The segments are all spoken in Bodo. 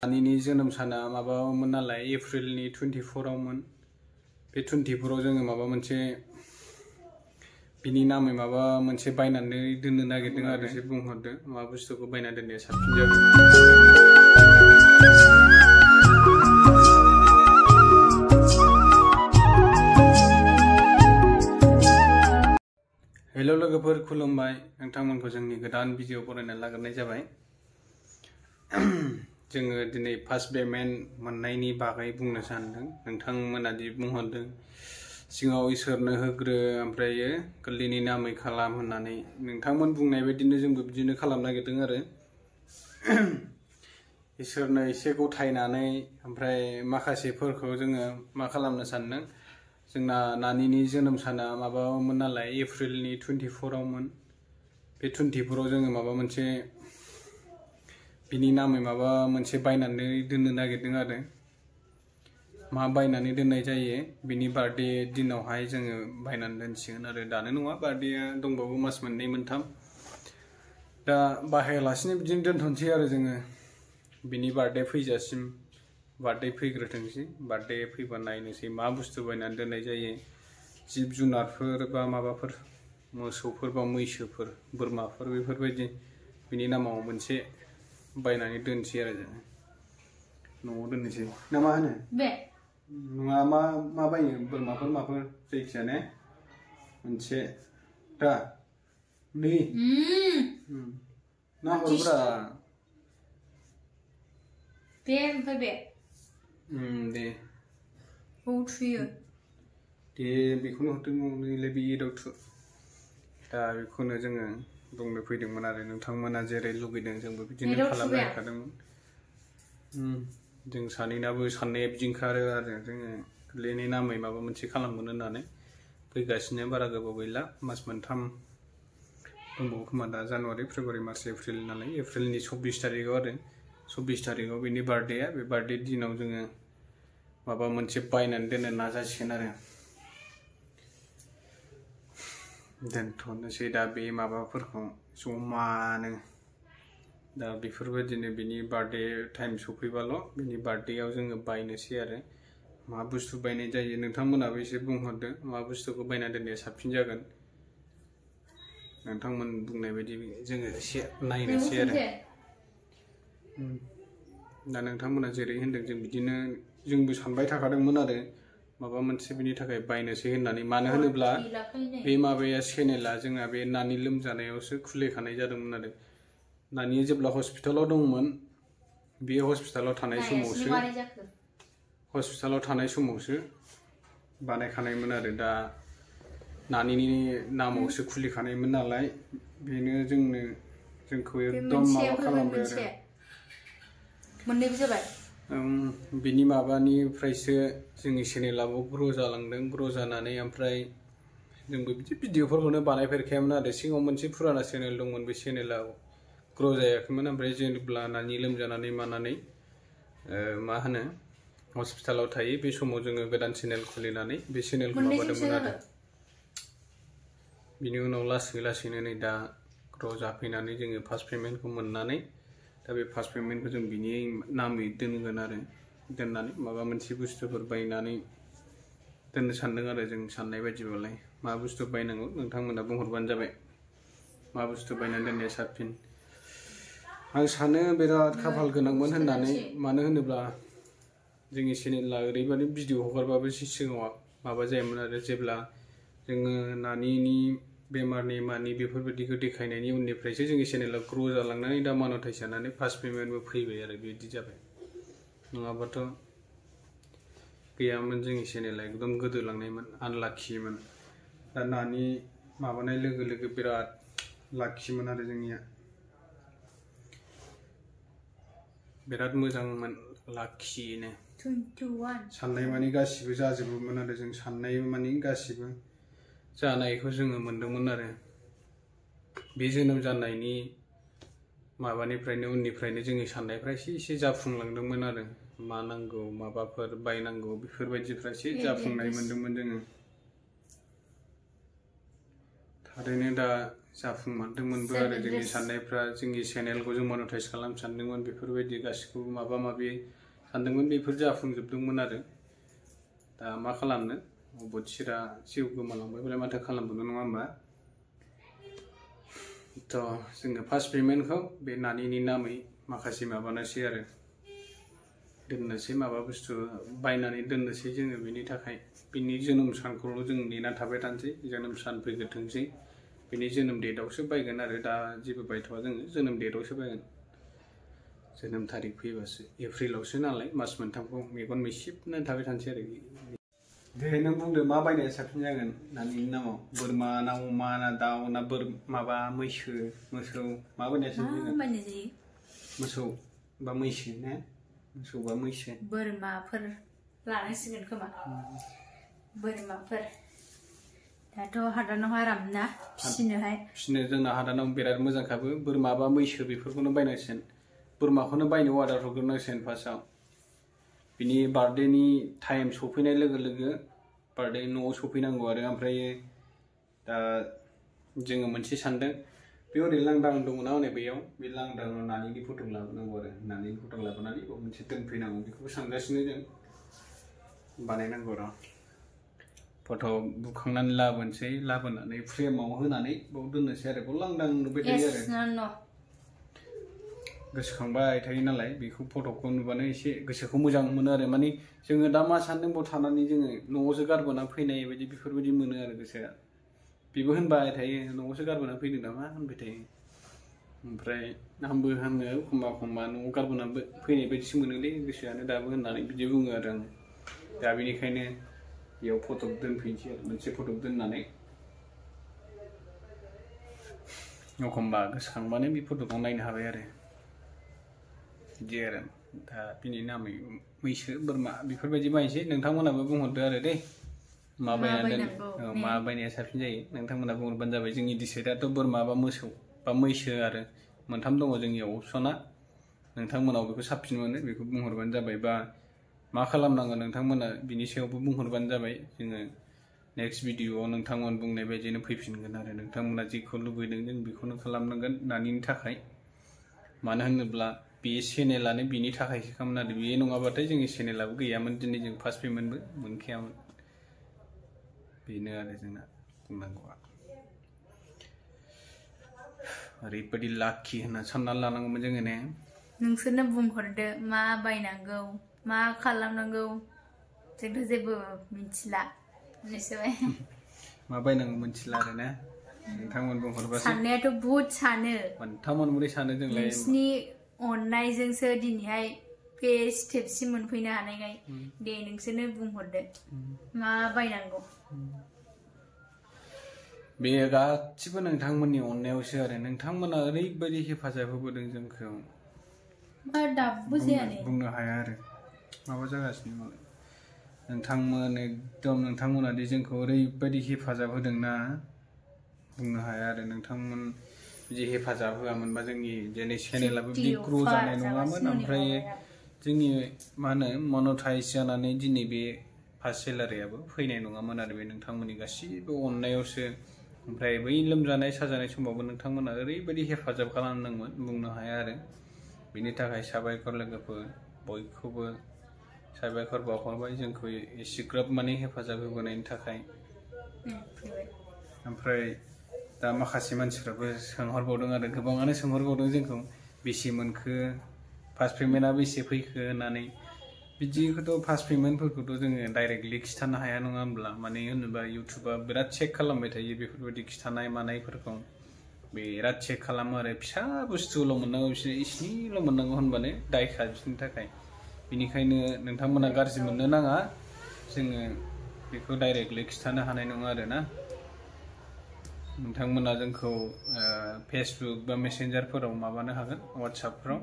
नानिनि जोनोम साना माबामोन नालाय एप्रिलनि 24आवमोन। बे 24आव जोङो माबा मोनसे बिनि नामै माबा मोनसे बायनानै दोननो नागिरदों आरो एसे बुंहरदो मा बुस्थुखौ बायना दोननाया साबसिन जागोन। हेल' लोगोफोर खुलुमबाय, नोंथांमोनखौ जोंनि गोदान भिडिअ बरायना लाग्रोनाय जाबाय। जोङो दिनै फार्स्ट पेमेन्ट मोननायनि बागै बुंनो सानदों। नोंथांमोना दि बुंहरदों सिगाङाव इसोरनो होग्रो ओमफ्रायो गोरलैनि नामै खालाम होननानै, नोंथांमोन बुंनाय बायदिनो जोंबो बिदिनो खालामनो नागिरदों आरो इसोरनो एसे गथायनानै ओमफ्राय माखासेफोरखौ जोङो मा खालामनो सानदों। जोंना नानिनि जोनोम साना माबामोन नालाय एप्रिलनि 24आवमोन। बे 24आव जोङो माबा मोनसे बिनि नामै माबा मोनसे बायनानै दोननो नागिरदों आरो मा बायनानै दोननाय जायो बिनि बार्थडे दिनावहाय जोङो बायनानै दोनसिगोन आरो दानो नङा, बार्थडेया दंबावो मास मोननै मोनथाम। दा बाहायालासिनो बिदिनो दोनथ'नोसै आरो जोङो बिनि बार्थडे फैजासिम। बार्थडे फैग्रोथोंसै, बार्थडे फैबा नायनोसै मा बुस्थु बायनानै दोननाय जायो। जिब जुनारफोर बा माबाफोर मोसौफोर बा मैसोफोर बोरमाफोर बेफोरबायदि बिनि नामाव मोनसे बायनानै दोनसै आरो जोङो न'आव दोननोसै ना मा होनो? बे नङा मा बायो बोरमाफोर माफोर जायखिया ने मोनसे दा नै ना हरब्रा बे ओमफ्राय बे दे थुयो दे बेखौनो हरदों नैलाय बे दाउथु। दा बेखौनो जोङो बुंनो फैदोंमोन आरो नोंथांमोना जेरै लुगैदों जोंबो बिदिनो खालामनो नागिरखादोंमोन। जों सानैनाबो साननाया बिदिनो ओंखारो आरो जोङो गोरलैनि नामै माबा मोनसे खालामगोन होननानै। फैगासिनो बारा गोबाव गैला, मास मोनथाम दंबावो खोमा। दा जानुवारि फेब्रुवारि मार्च एप्रिल नालाय एप्रिलनि 24 तारिखआव आरो 24 तारिखआव बेनि बार्थडेया। बे बार्थडे दिनाव जोङो माबा मोनसे बायनानै दोननो नाजासिगोन आरो दोनथ'नोसै दा बे माबाफोरखौ जमानो। दा बेफोरबायदिनो बिनि बार्थडे टाइम सफैबाल' बिनि बार्थडेआव जोङो बायनोसै आरो मा बुस्थु बायनाय जायो। नोंथांमोनाबो एसे बुंहरदो मा बुस्थुखौ बायना दोननाया साबसिन जागोन। नोंथांमोन बुंनाय बायदि जोङो एसे नायनोसै आरो दा नोंथांमोना जेरै होनदों जों बिदिनो जोंबो सानबाय थाखादोंमोन आरो माबा मोनसे बिनि थाखाय बायनोसै होननानै। मानो होनोब्ला बे माबाया चेनेला जोंना बे नानि लोमजानायावसो खुलिखानाय जादोंमोन आरो नानिया जेब्ला हस्पिटालाव दंमोन बे हस्पिटालाव थानाय समावसो बानायखानायमोन आरो दा नानिनि नामावसो खुलिखानायमोन नालाय बेनो जोंखौ एकदम माबा खालामबाय आरो मोननैबो जाबाय। बिनि माबानिफ्रायसो जोंनि चेनेलाबो ग्र' जालांदों। ग्र' जानानै ओमफ्राय जोंबो बिदि भिडिअफोरखौनो बानायफेरखायामोन आरो सिगाङाव मोनसे फुराना चेनेल दंमोन, बे चेनेलाव ग्र' जायाखैमोन। ओमफ्राय जेब्ला नानि लोमजानानै मानानै मा होनो हस्पिटालाव थायो बे समाव जोङो गोदान चेनेल खुलिनानै बे चेनेलखौ माबादोंमोन आरो बिनि उनाव लासै लासैनो नै दा ग्र' जाफैनानै जोङो फार्स्ट पेमेन्टखौ मोननानै दा बे फार्स्ट पेमेन्टखौ जों बिनि नामै दोनगोन आरो दोननानै माबा मोनसे बुस्थुफोर बायनानै दोननो सानदों आरो जों साननाय बायदिबालाय। मा बुस्थु बायनांगौ नोंथांमोना बुंहरबानो जाबाय मा बुस्थु बायनानै दोननाया साबसिन। आं सानो बिराद खाफाल गोनांमोन होननानै, मानो होनोब्ला जोंनि चेनेला ओरैबायदि भिडिअ हगारबाबो सिगाङाव माबा जायामोन आरो जेब्ला जोङो नानिनि बेमारनि मानि बेफोरबायदिखौ देखायनायनि उननिफ्रायसो जोंनि चेनेला ग्र' जालांनानै दा मान'टाइज जानानै फार्स्ट पेमेन्टबो फैबाय आरो बिदि जाबाय। नङाबाथ' गैयामोन, जोंनि चेनेला एकदम गोदोलांनायमोन, आनलाखिमोन। दा नानि माबानाय लोगो लोगो बिराद लाखिमोन आरो जोंनिया बिराद मोजांमोन, लाखिनो साननाय मानि गासिबो जाजोबोमोन आरो जों साननाय मानि गासिबो जानायखौ जोङो मोनदोंमोन आरो बे जोनोम जानायनि माबानिफ्रायनो उननिफ्रायनो जोंनि साननायफ्रा एसे जाफुंलांदोंमोन आरो मा नांगौ माबाफोर बायनांगौ बेफोरबायदिफ्रा एसे जाफुंनाय मोनदोंमोन जोङो। थारैनो दा जाफुंमारदोंमोनबो आरो जोंनि साननायफ्रा जोंनि चेनेलखौ जों मनेटाइज खालामनो सानदोंमोन बेफोरबायदि गासिखौबो माबा माबि सानदोंमोन बेफोर जाफुंजोबदोंमोन आरो दा मा खालामनो अबथिरा जिउ गोमालांबाय बोलाय माथो खालामबावनो नङा होमबा थ' जोङो फार्स्ट पेमेन्टखौ बे नानिनि नामै माखासे माबानोसै आरो दोननोसै माबा बुस्थु बायनानै दोननोसै जोङो बेनि थाखाय बिनि जोनोम सानखौल' जों नेना थाबाय थानोसै जोनोम सान फैग्रोथोंसै बिनि जोनोम डेटआवसो बायगोन आरो दा जेबो बायथ'वा जोङो जोनोम डेटआवसो बायगोन जोनोम थारिख फैबासो एप्रिलावसो नालाय मास मोनथामखौ मेगन मेसिबनो थाबाय थानोसै आरो दे नों बुंदो मा बायनाया साबसिन जागोन नानिनि नामाव बोरमा ना अमा ना दाउ ना माबा मैसो मोसौ मा बायनाया साबसिन जागोन मोसौ बा मैसो ने मोसौ बा मैसो बोरमाफोर लानांसिगोन खोमा बोरमाफोर दाथ' हादानाव आराम ना फिसिनो जोंना हादानाव बिराद मोजांखाबो बोरमा बा मैसो बेफोरखौनो बायनांसिगोन बोरमाखौनो बायनो अर्डार हरग्रोनांसिगोन फार्स्टआव बिनि बार्थडेनि टाइम सफैनाय लोगो लोगो बार्थडे न'आव सफैनांगौ आरो ओमफ्राय दा जोङो मोनसे सानदों बे ओरै लांदां दङना हनै बैयाव बे लांदाङाव नानिनि फट' लाबोनांगौ आरो नानिनि फट' लाबोनानै बेयाव मोनसे दोनफैनांगौ बेखौबो सानगासिनो जों बानायनांगौ र' फट' बुखांनानै लाबोनोसै लाबोनानै फ्रेमाव होनानै बाव दोननोसै आरो बाव लांदां नुबाय थायो आरो गोसोखांबाय थायो नालाय बेखौ फट'खौ नुबानो एसे गोसोखौ मोजां मोनो आरो माने जोङो दा मा सानदों बाव थानानै जोङो न'आवसो गारबोना फैनाय बायदि बेफोरबायदि मोनो आरो गोसोआ बेबो होनबाय थायो न'आवसो गारबोना फैदों नामा होनबाय थायो ओमफ्राय आंबो होनो एखमबा न'आव गारबोना फैनाय बायदिसो मोनोलै गोसोआनो दाबो होननानै बिदि बुङो आरो आं दा बेनिखायनो बेयाव फट' दोनफैनोसै आरो मोनसे फट' दोननानै एखमबा गोसोखांबानो बे फट'खौ नायनो हाबाय आरो बिदि आरो दा बिनि नामै मैसो बोरमा बेफोरबायदि बायनोसै नोंथांमोनाबो बुंहरदो आरो दे मा बायनाया साबसिन जायो नोंथांमोना बुंहरबानो जाबाय जोंनि डिसाइडआथ' बोरमा बा मोसौ बा मैसो आरो मोनथाम दङ जोंनियाव अपसना नोंथांमोनाव बेखौ साबसिन मोनो बेखौ बुंहरबानो जाबाय बा मा खालामनांगौ नोंथांमोना बिनि सायावबो बुंहरबानो जाबाय जोङो नेक्स्ट भिडिअआव नोंथांमोन बुंनाय बायदिनो फैफिनगोन आरो नोंथांमोना जेखौ लुबैदों जों बेखौनो खालामनांगोन नानिनि थाखाय मानो होनोब्ला बे चेनेलानो बिनि थाखायसो खालामना होदों बे नङाबाथाय जोंनि चेनेलाबो गैयामोन दिनै जों फार्स्ट पेमेन्टबो मोनखायामोन बेनो आरो जोंना बुंनांगौआ ओरैबायदि लाखि होनना साननानै लानांगौमोन जोङो ने नोंसोरनो बुंहरदो मा बायनांगौ मा खालामनांगौ जोंथ' जेबो मिथिला मा बायनांगौ मिथिला आरो ना नोंथांमोन बुंहरबासो साननायाथ' बहुद सानो मोनथाम मोनब्रै सानो जोंलाय नोंसिनि अननायजोंसो दिनैहाय बे स्टेपसिम मोनफैनो हानायखाय दे नोंसोरनो बुंहरदो मा बायनांगौ बे गासिबो नोंथांमोननि अननायावसो आरो नोंथांमोना ओरैबायदि हेफाजाब होबोदों जोंखौ दाबो जायानो बुंनो हाया आरो माबा जागासिनो मालाय नोंथांमोन एकदम नोंथांमोना दि जोंखौ ओरैबायदि हेफाजाब होदोंना बुंनो हाया आरो नोंथांमोन बिदि हेफाजाब होआमोनबा जोंनि दिनै चेनेलाबो बिदि ग्र' जानाय नङामोन ओमफ्राय जोंनि मा होनो मनेटाइज जानानै दिनै बे फार्स्ट सेलारियाबो फैनाय नङामोन आरो बे नोंथांमोननि गासिबो अननायावसो ओमफ्राय बै लोमजानाय साजानाय समावबो नोंथांमोना ओरैबायदि हेफाजाब खालामदोंमोन बुंनो हाया आरो बिनि थाखाय साबायखर लोगोफोर बयखौबो साबायखर बावहरबाय जोंखौ एसेग्राब माने हेफाजाब होबोनायनि थाखाय ओमफ्राय दा माखासे मानसिफ्राबो सोंहरबावदों आरो गोबाङानो सोंहरबावदों जोंखौ बेसे मोनखो फार्स्ट पेमेन्टआ बेसे फैखो होननानै बिदिखौथ' फार्स्ट पेमेन्टफोरखौथ' जोङो डाइरेक्टलि खिथानो हाया नङा होमब्ला माने होनोबा इउटुबा बिराद चेक खालामबाय थायो बेफोरबायदि खिथानाय मानायफोरखौ बिराद चेक खालामो आरो फिसा बुस्थुल' मोननांगौ बिसोर इसिनिल' मोननांगौ होनबानो दायखा बिसोरनि थाखाय बेनिखायनो नोंथांमोना गाज्रि मोननो नाङा जोङो बेखौ डाइरेक्टलि खिथानो हानाय नङा आरो ना नोंथांमोना जोंखौ फेसबुक बा मेसेन्जारफोराव माबानो हागोन वाट्सएपफ्राव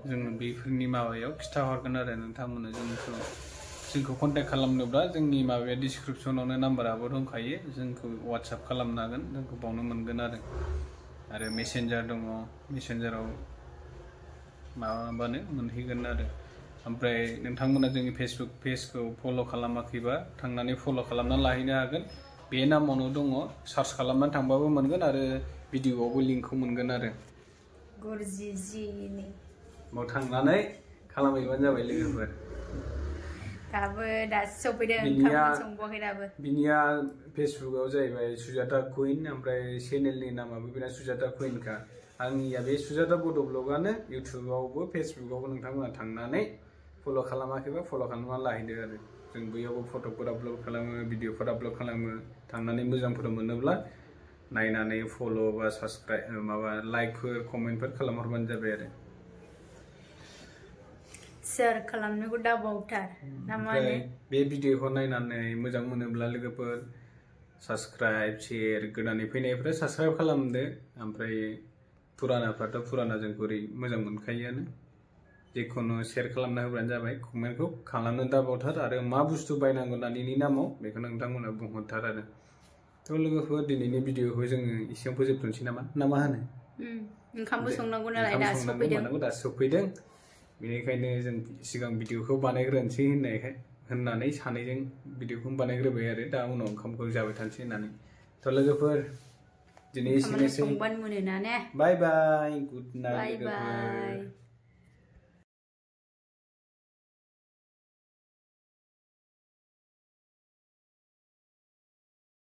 जों बेफोरनि माबायाव खिथाहरगोन आरो नोंथांमोना जोंखौ कन्टेक्ट खालामनोब्ला जोंनि माबाया डिसक्रिपसनावनो नाम्बाराबो दंखायो जोंखौ वाट्सएप खालामनो हागोन जोंखौ बावनो मोनगोन आरो मेसेन्जार दङ मेसेन्जाराव माबाबानो मोनहैगोन आरो ओमफ्राय नोंथांमोना जोंनि फेसबुक पेजखौ फल' खालामाखैबा थांनानै फल' खालामना लाहैनो हागोन बे नामावनो दङ सार्च खालामनानै थांबाबो मोनगोन आरो भिडिअआवबो लिंकखौ मोनगोन आरो गुरजिजिनि बाव थांनानै खालामहैबानो जाबाय लोगोफोर दासो सफैदों ओंखाम संबावाखै दाबो बिनिया फेसबुकआव जाहैबाय सुजाता कुइन ओमफ्राय चेनेलनि नामाबो बिना सुजाता कुइनखा आंनिया बे सुजाता बड' ब्लगानो इउटुबावबो फेसबुकआवबो नोंथांमोना थांनानै फल' खालामाखैबा फल' खालामना लाहैदो आरो जों बैयावबो फट'फोर आपल'ड खालामो भिडिअफोर आपल'ड खालामो थांनानै मोजांफोर मोनोब्ला नायनानै फल' बा साबसक्राइब माबा लाइकफोर कमेन्टफोर खालामहरबानो जाबाय आरो शेयार खालामनोबो दाबावथार ना मा होनो बे भिडिअखौ नायनानै मोजां मोनोब्ला लोगोफोर साबसक्राइब शेयार गोदानै फैनायफ्रा साबसक्राइब खालामदो ओमफ्राय फुरानाफ्राथ' फुराना जोंखौ मोजां मोनखायोआनो जेखुनु शेयार खालामना होबानो जाबाय कमेन्टखौ खालामनो दाबावथार आरो मा बुस्थु बायनांगौ नानिनि नामाव बेखौ नोंथांमोना बुंहरथार आरो थ' लोगोफोर दिनैनि भिडिअखौ जोङो एसेयावनो फोजोबथ'नोसै नामा ना मा होनो ओंखामबो संनांगौ नालाय दासो सफैदों बेनिखायनो जों सिगां भिडिअखौ बानायग्रोनोसै होननानै सानैजों भिडिअखौ बानायग्रोबाय आरो दा उनाव ओंखामखौ जाबाय थानोसै होननानै थ' लोगोफोर दिनै एसेनोसै संबानो मोनो ना ने बाय बाय गुड नाइट लोगोफोर